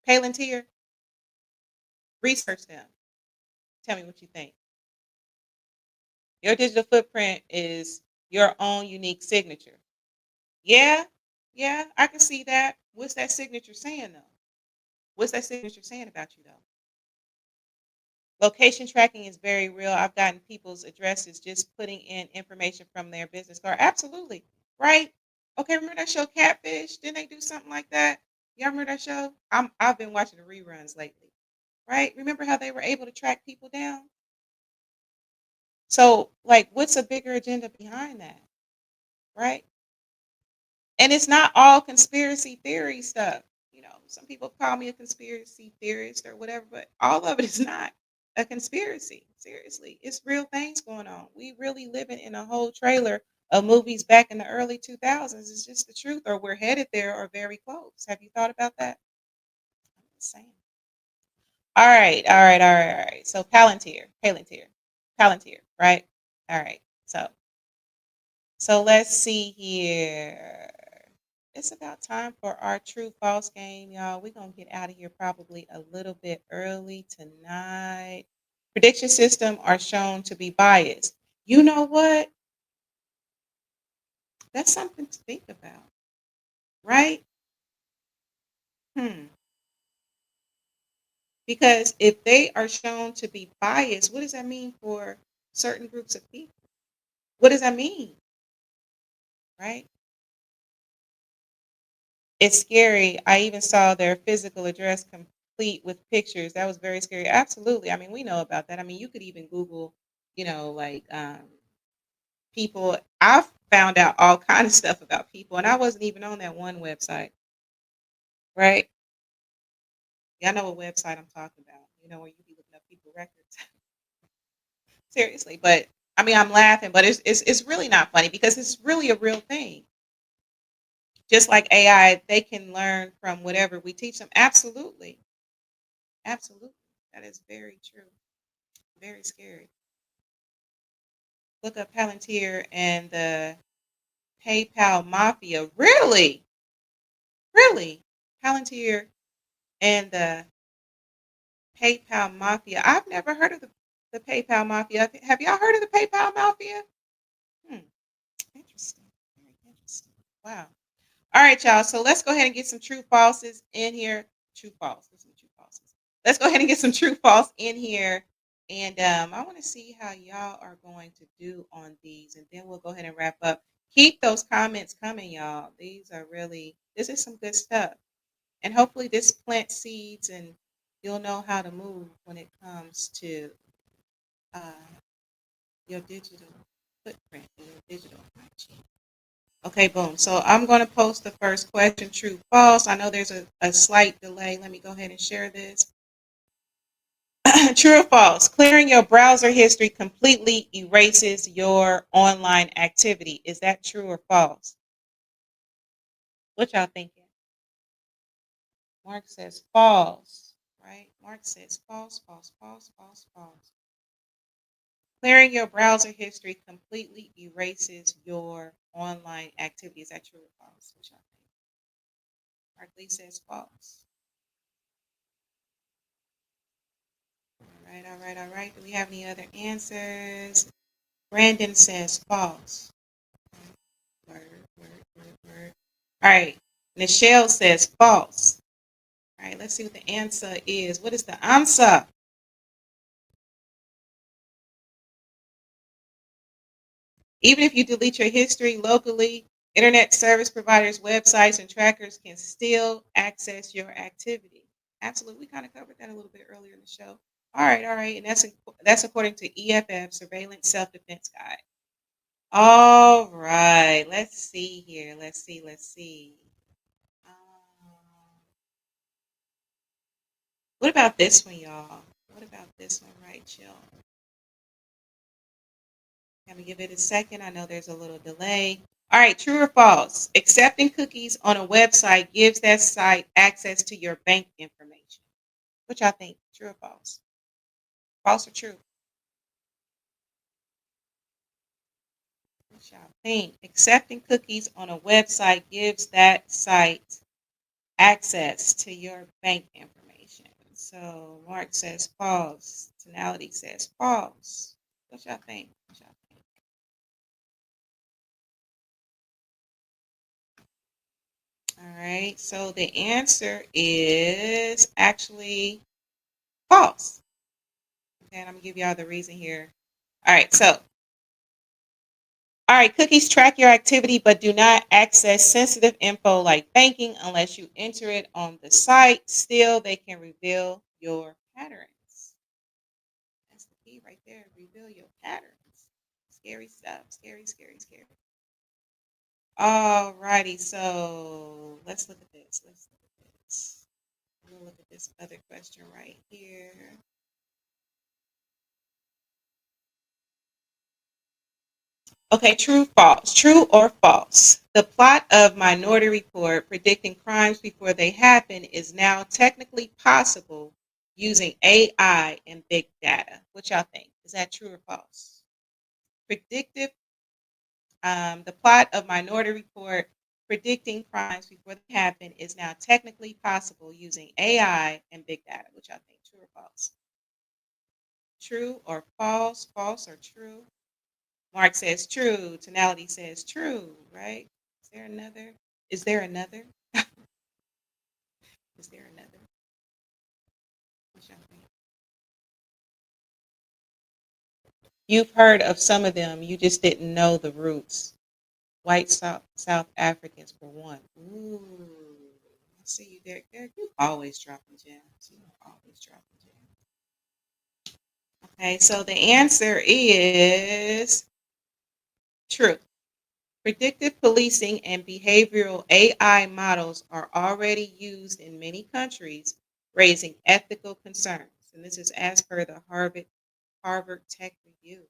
Palantir? Research them. Tell me what you think. Your digital footprint is your own unique signature. Yeah, yeah, I can see that. What's that signature saying though? What's that signature saying about you though? Location tracking is very real. I've gotten people's addresses just putting in information from their business card. Absolutely. Right? Okay, remember that show Catfish? Didn't they do something like that? Y'all remember that show? I've been watching the reruns lately. Right? Remember how they were able to track people down? So, like, what's a bigger agenda behind that? Right? And it's not all conspiracy theory stuff. Some people call me a conspiracy theorist or whatever, but all of it is not a conspiracy. Seriously, it's real things going on. We really living in a whole trailer of movies back in the early 2000s. It's just the truth, or we're headed there or very close. Have you thought about that? I'm just saying. All right, all right, all right, all right. So Palantir, right? All right. So let's see here. It's about time for our true false game, y'all. We're gonna get out of here probably a little bit early tonight. Prediction system are shown to be biased. You know what? That's something to think about, right? Hmm. Because if they are shown to be biased, what does that mean for certain groups of people? What does that mean? Right? It's scary. I even saw their physical address complete with pictures. That was very scary. Absolutely. I mean, we know about that. I mean, you could even Google, like people. I've found out all kind of stuff about people, and I wasn't even on that one website, right? Y'all know what website I'm talking about. Where you be looking up people records. Seriously, but I mean, I'm laughing, but it's really not funny because it's really a real thing. Just like AI, they can learn from whatever we teach them. Absolutely. Absolutely. That is very true. Very scary. Look up Palantir and the PayPal Mafia. Really? Really? Palantir and the PayPal Mafia. I've never heard of the PayPal Mafia. Have y'all heard of the PayPal Mafia? Hmm. Interesting. Very interesting. Wow. All right, y'all. So let's go ahead and get some true falses in here. True false. Listen to true falses. Let's go ahead and get some true false in here. And I want to see how y'all are going to do on these. And then we'll go ahead and wrap up. Keep those comments coming, y'all. This is some good stuff. And hopefully this plant seeds and you'll know how to move when it comes to uh, your digital footprint, your digital hygiene. Okay, boom. So I'm going to post the first question, true, false. I know there's a slight delay. Let me go ahead and share this. True or false? Clearing your browser history completely erases your online activity. Is that true or false? What y'all thinking? Mark says false, right? Mark says false, false, false, false, false. Clearing your browser history completely erases your online activity. Is that true or false? What y'all think? Mark Lee says false. All right, all right, all right. Do we have any other answers? Brandon says false. Word, word, word, word. All right. Nichelle says false. All right, let's see what the answer is. What is the answer? Even if you delete your history locally, internet service providers, websites, and trackers can still access your activity. Absolutely. We kind of covered that a little bit earlier in the show. All right, all right. And that's according to EFF, Surveillance Self-Defense Guide. All right. Let's see here. Let's see. Um, what about this one, y'all? What about this one right, chill? Let me give it a second. I know there's a little delay. All right, true or false? Accepting cookies on a website gives that site access to your bank information. What y'all think? True or false? False or true? What y'all think? Accepting cookies on a website gives that site access to your bank information. So Mark says false. Tonality says false. What y'all think? What y'all think? All right. So the answer is actually false. Okay, and I'm gonna give y'all the reason here. All right. So All right, cookies track your activity but do not access sensitive info like banking unless you enter it on the site. Still, they can reveal your patterns. That's the key right there. Reveal your patterns. Scary stuff. Scary, scary, scary. All righty, so let's look at this. Let's look at this. We'll look at this other question right here. Okay, true, false. True or false? The plot of Minority Report predicting crimes before they happen is now technically possible using AI and big data. What y'all think? Is that true or false? Predictive, the plot of Minority Report predicting crimes before they happen is now technically possible using AI and big data. What y'all think? True or false? True or false? False or true? Mark says true. Tonality says true, right? Is there another? Is there another? Is there another? What y'all think? You've heard of some of them. You just didn't know the roots. White South Africans for one. Ooh, I see you, Derek. Derek, you always dropping gems. You always dropping gems. Okay, so the answer is true. Predictive policing and behavioral AI models are already used in many countries, raising ethical concerns. And this is as per the Harvard Tech Review.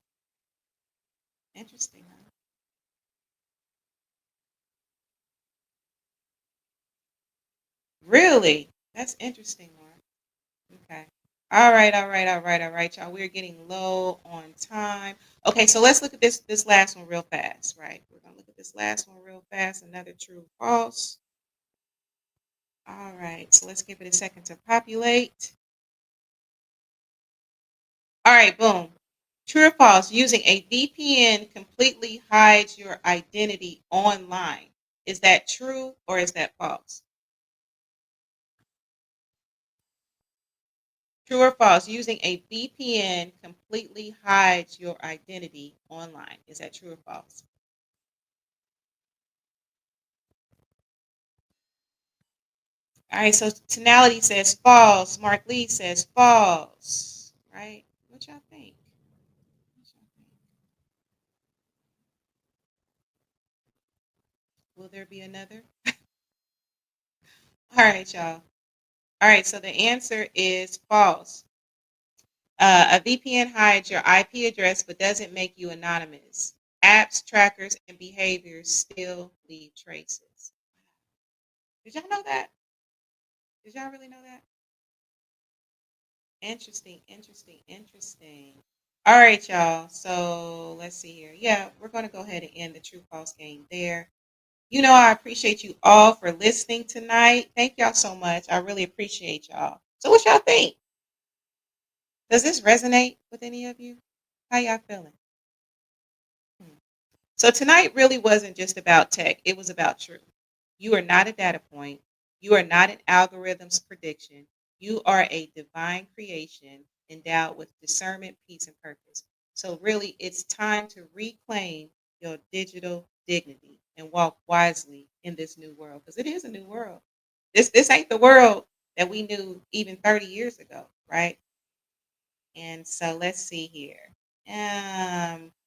Interesting, huh? Really? That's interesting, Mark. Okay. All right, all right, all right, all right, y'all. We're getting low on time. Okay, so let's look at this last one real fast, right? We're gonna look at this last one real fast. Another true, false. All right, so let's give it a second to populate. All right, boom. True or false? Using a VPN completely hides your identity online. Is that true or is that false? True or false? Using a VPN completely hides your identity online. Is that true or false? All right, so tonality says false. Mark Lee says false. Right? What y'all think? What y'all think? Will there be another? All right, y'all. All right, so the answer is false. A VPN hides your IP address but doesn't make you anonymous. Apps, trackers, and behaviors still leave traces. Did y'all know that? Did y'all really know that? Interesting, interesting, interesting. All right, y'all. So let's see here. Yeah, we're going to go ahead and end the true false game there. You know, I appreciate you all for listening tonight. Thank y'all so much. I really appreciate y'all. So, what y'all think? Does this resonate with any of you? How y'all feeling? So tonight really wasn't just about tech. It was about truth. You are not a data point. You are not an algorithm's prediction. You are a divine creation endowed with discernment, peace, and purpose. So really, it's time to reclaim your digital dignity and walk wisely in this new world because it is a new world. This ain't the world that we knew even 30 years ago, right? And so let's see here.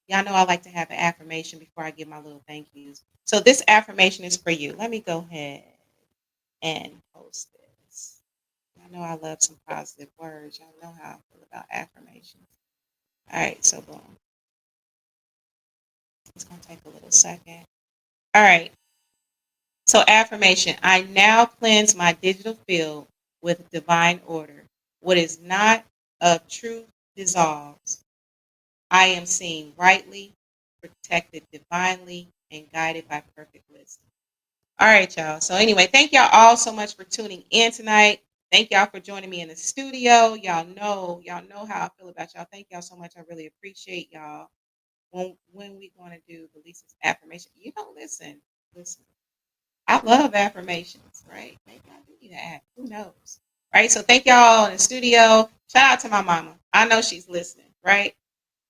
Y'all know I like to have an affirmation before I give my little thank yous. So this affirmation is for you. Let me go ahead and post this. I know I love some positive words. Y'all know how I feel about affirmations. All right, so boom. It's gonna take a little second. All right. So affirmation. I now cleanse my digital field with divine order. What is not of truth dissolves. I am seen rightly, protected divinely, and guided by perfect wisdom. All right, y'all. So anyway, thank y'all all so much for tuning in tonight. Thank y'all for joining me in the studio. Y'all know how I feel about y'all. Thank y'all so much. I really appreciate y'all. When we going to do the Lisa's affirmation, listen. I love affirmations, right? Maybe I do need to act. Who knows? Right? So thank y'all in the studio. Shout out to my mama. I know she's listening, right?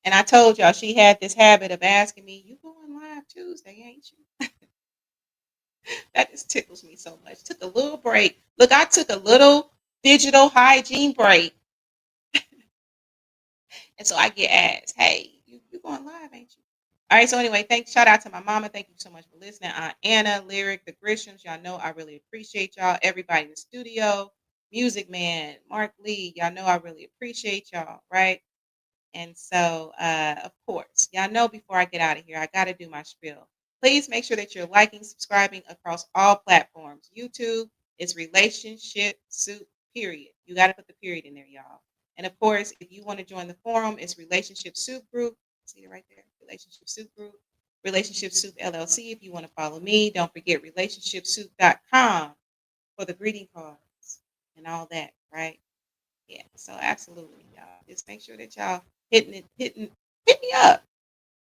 And I told y'all she had this habit of asking me, "You going live Tuesday, ain't you? That just tickles me so much. Took a little break. Look, I took a little digital hygiene break. And so I get asked, hey, you going live, ain't you? All right, so anyway, thanks. Shout out to my mama. Thank you so much for listening. Aunt Anna, Lyric, the Grishams. Y'all know I really appreciate y'all. Everybody in the studio, Music Man, Mark Lee. Y'all know I really appreciate y'all, right? And so, of course, y'all know before I get out of here, I got to do my spiel. Please make sure that you're liking, subscribing across all platforms. YouTube is Relationship Soup, period. You got to put the period in there, y'all. And of course, if you want to join the forum, it's RelationshipSoupGroup. See it right there, RelationshipSoupGroup. RelationshipSoupLLC. If you want to follow me, don't forget RelationshipSoup.com for the greeting cards and all that, right? Yeah, so absolutely, y'all. Just make sure that y'all hit me up.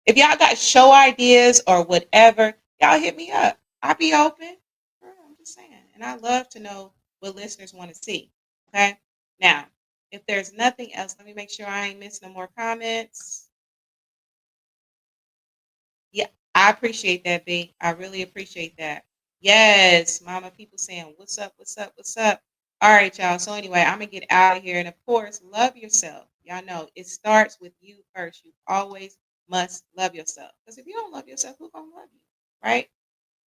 If y'all got show ideas or whatever, y'all hit me up. I'll be open. Girl, I'm just saying. And I love to know what listeners want to see. Okay. Now, if there's nothing else, let me make sure I ain't missing no more comments. Yeah, I appreciate that, B. I really appreciate that. Yes, mama, people saying, what's up, what's up, what's up? All right, y'all. So anyway, I'm going to get out of here. And of course, love yourself. Y'all know it starts with you first. You always must love yourself. Because if you don't love yourself, who's going to love you? Right?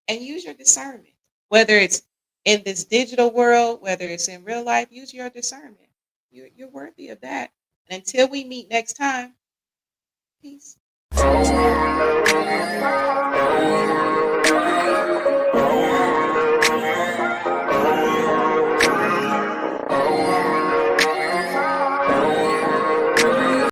And use your discernment. Whether it's in this digital world, whether it's in real life, use your discernment. You're worthy of that. And until we meet next time, peace.